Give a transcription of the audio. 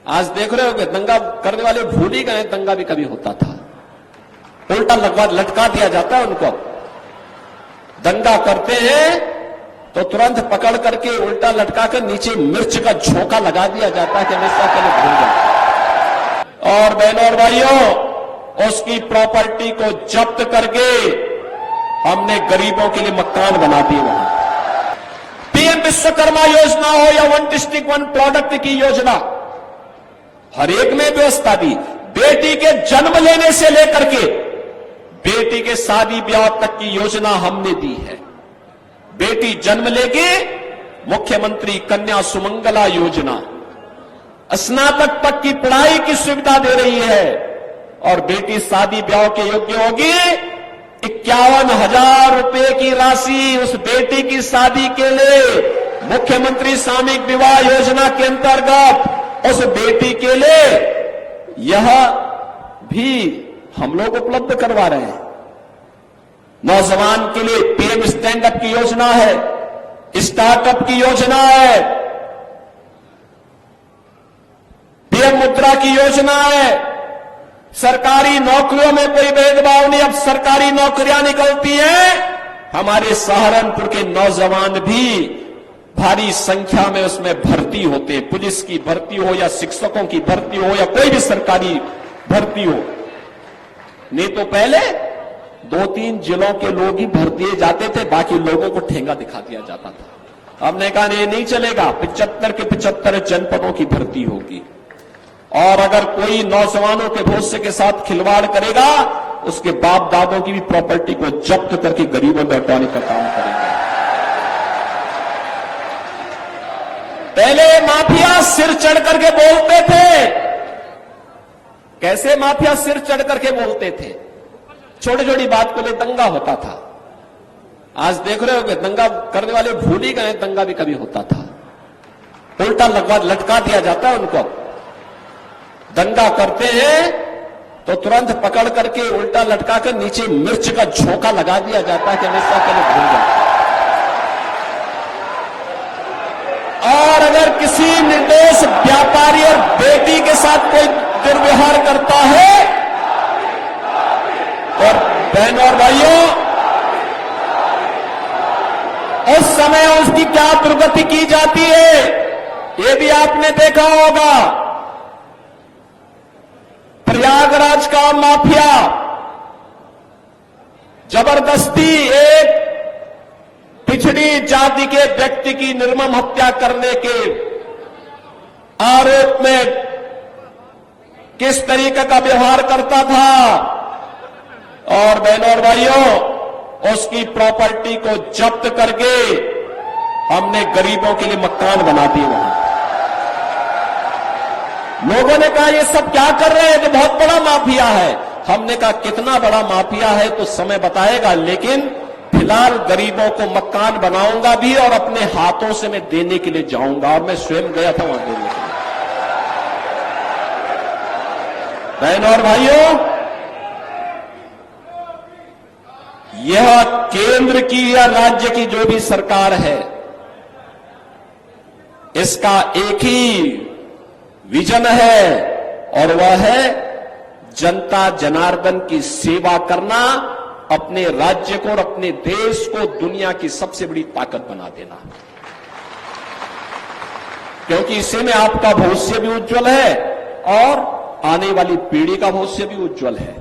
आज देख रहे हो कि दंगा करने वाले भूल ही गए दंगा भी कभी होता था। उल्टा लटका दिया जाता है उनको। दंगा करते हैं तो तुरंत पकड़ करके उल्टा लटका कर नीचे मिर्च का झोंका लगा दिया जाता है कि हमेशा के लिए भूल जाए। और बहनों और भाइयों, उसकी प्रॉपर्टी को जब्त करके हमने गरीबों के लिए मकान बना दिए। वहां पीएम विश्वकर्मा योजना हो या वन डिस्ट्रिक्ट वन प्रोडक्ट की योजना, हर एक में व्यवस्था दी। बेटी के जन्म लेने से लेकर के बेटी के शादी ब्याह तक की योजना हमने दी है। बेटी जन्म लेके मुख्यमंत्री कन्या सुमंगला योजना, स्नातक तक की पढ़ाई की सुविधा दे रही है। और बेटी शादी ब्याह के योग्य होगी, 51,000 रुपए की राशि उस बेटी की शादी के लिए मुख्यमंत्री सामूहिक विवाह योजना के अंतर्गत उस बेटी के लिए यह भी हम लोग उपलब्ध करवा रहे हैं। नौजवान के लिए पीएम स्टैंड अप की योजना है, स्टार्टअप की योजना है, पीएम मुद्रा की योजना है। सरकारी नौकरियों में कोई भेदभाव नहीं, अब सरकारी नौकरियां निकलती हैं। हमारे सहारनपुर के नौजवान भी भारी संख्या में उसमें भर्ती होते हैं। पुलिस की भर्ती हो या शिक्षकों की भर्ती हो या कोई भी सरकारी भर्ती हो। नहीं तो पहले 2-3 जिलों के लोग ही भर्ती जाते थे, बाकी लोगों को ठेंगा दिखा दिया जाता था। हमने कहा ये नहीं चलेगा, 75 के 75 जनपदों की भर्ती होगी। और अगर कोई नौजवानों के भविष्य के साथ खिलवाड़ करेगा, उसके बाप दादों की भी प्रॉपर्टी को जब्त करके गरीबों में हटाने का काम करेंगे। पहले माफिया सिर चढ़ करके बोलते थे। कैसे माफिया सिर चढ़ करके बोलते थे? छोटी छोटी बात को ले दंगा होता था। आज देख रहे हो कि दंगा करने वाले भूल ही गए दंगा भी कभी होता था। उल्टा लटका दिया जाता है उनको। दंगा करते हैं तो तुरंत पकड़ करके उल्टा लटका कर नीचे मिर्च का झोंका लगा दिया जाता है कि हमेशा के लिए भूल जाए। और अगर किसी निर्दोष व्यापारी और बेटी के साथ कोई दुर्व्यवहार करता है, और बहनों और भाइयों, उस समय उसकी क्या दुर्गति की जाती है, ये भी आपने देखा होगा। प्रयागराज का माफिया जबरदस्ती एक पिछड़ी जाति के व्यक्ति की निर्मम हत्या करने के आरोप में किस तरीके का व्यवहार करता था। और बहनों और भाइयों, उसकी प्रॉपर्टी को जब्त करके हमने गरीबों के लिए मकान बना दिए। वहां लोगों ने कहा ये सब क्या कर रहे हैं, तो बहुत बड़ा माफिया है। हमने कहा कितना बड़ा माफिया है तो समय बताएगा, लेकिन फिलहाल गरीबों को मकान बनाऊंगा भी और अपने हाथों से मैं देने के लिए जाऊंगा। और मैं स्वयं गया था वहां देने के लिए। बहनों और भाइयों, यह केंद्र की या राज्य की जो भी सरकार है, इसका एक ही विजन है, और वह है जनता जनार्दन की सेवा करना, अपने राज्य को और अपने देश को दुनिया की सबसे बड़ी ताकत बना देना। क्योंकि इससे में आपका भविष्य भी उज्जवल है और आने वाली पीढ़ी का भविष्य भी उज्जवल है।